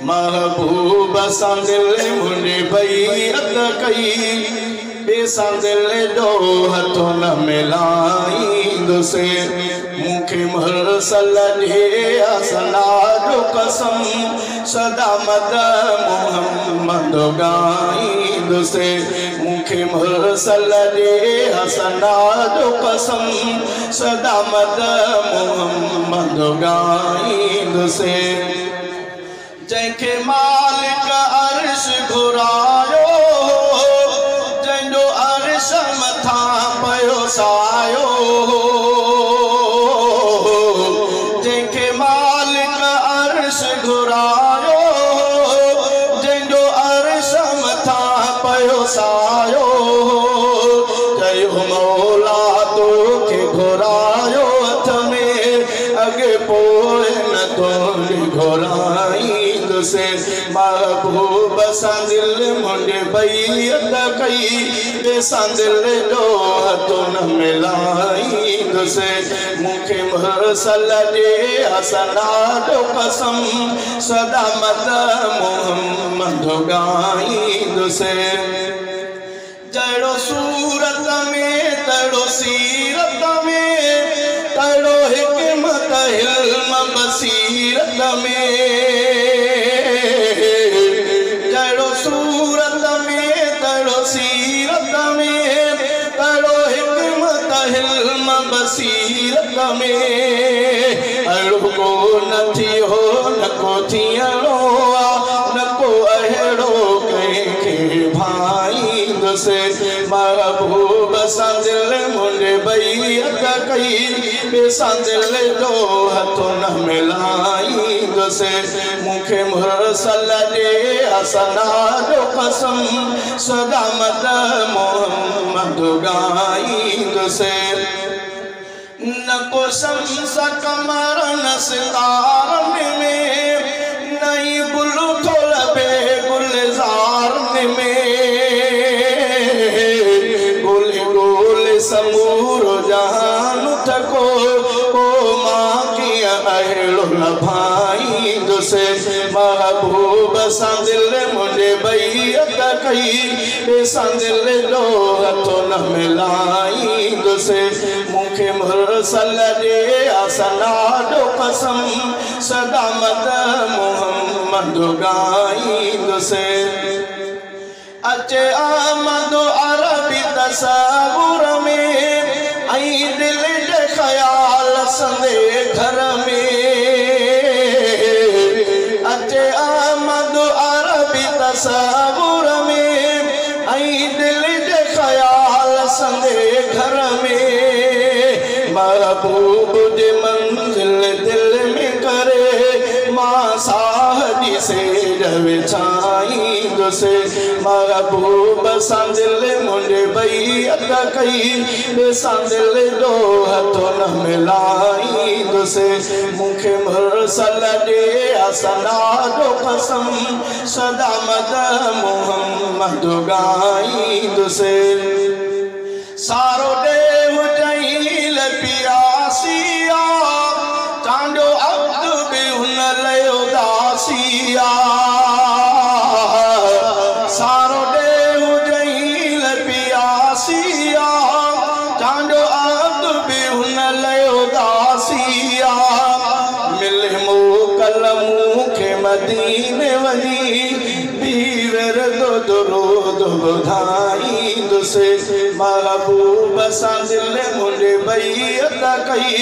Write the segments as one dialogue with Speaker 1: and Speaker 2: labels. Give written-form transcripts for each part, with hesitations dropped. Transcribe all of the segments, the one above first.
Speaker 1: महबूब सां दिल मुंहिंजे बैअत कई बेसां दिल जो हथ न मिलाईंदुसि मूंखे मुरसल जे हसना जो कसम सदा मद मोहम्मद गाईंदुसि मूंखे मुरसल जे हसना जो कसम सदा मद मोहम्मद गाईंदुसि जंहिंखे मालिक अर्श घुरायो जंहिंजो अर्श मथां पयो सायो जंहिंखे मालिक अर्श घुरायो जंहिंजो अर्श मथां पयो सायो चयो मौला तोखे घुरायो हथ में अॻे पोइ न तोखे घुराई महबूब सां दिल मुंहिंजे बैअत कई बेसां दिल जो हथ न मिलाईंदुसि मूंखे मुरसल जे हसना जो कसम सदा मद मोहम्मद गाईंदुसि जहिड़ो सूरत में तहिड़ो सीरत में तहिड़ो हिकमत इल्म बसीरत में सीरत में तड़ो हिकमत हिल्म बसीरत में अड़ो को न थियो न को थियणो न को अहिड़ो कंहिंखे भाईंदुसि महबूब सां दिल मुंहिंजे बैअत कई बेसां दिल जो हथ न मिलाईंदुसि मूंखे मुरसल जे हसना जो कसम सदा मद मोहम्मद गाईंदुसि न को शम्स कमर न सितारनि में न ई गुल थो लभे गुलज़ारनि में गुल गुल समूरो जहान थको ओ मां कीअं अहिड़ो लभाईंदुसि महबूब सां दिल मुंहिंजे बैअत कई बेसां दिल जो हथ न मिलाईंदुसि मूंखे मुरसल जे हसना जो कसम सदा मद मोहम्मद गाईंदुसि अचे आमद अरबी तसव्वुर में ऐं दिल जे ख़याल संदे घर में अचे आमद अरबी तसव्वुर में ऐं दिल जे ख़याल संदे घर में महबूब जे मंज़िल दिल में करे मां साह जी सेज विछाईंदुसि महबूब सां दिल मुंहिंजे बैअत कई बेसां दिल जो हथ न मिलाईंदुसि मूंखे मुरसल जे हसना जो कसम सदा मद मोहम्मद गाईंदुसि सारो ॾेव जहील पियासिया तांजो अब्द बि हुन लयो दासिया सारो ॾेव जहील पियासिया तांजो अब्द बि हुन लयो दासिया मिले मोकल मूंखे मदीने वञी बीवर दुरूद ॿुधाईंदुसि महबूब सां दिल मुंहिंजे बैअत कई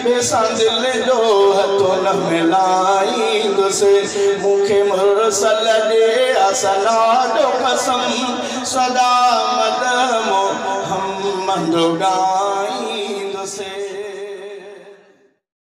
Speaker 1: बेसां दिल जो हथ न मिलाईंदुसि मूंखे मुरसल जे हसना जो कसम सदा मद मोहम्मद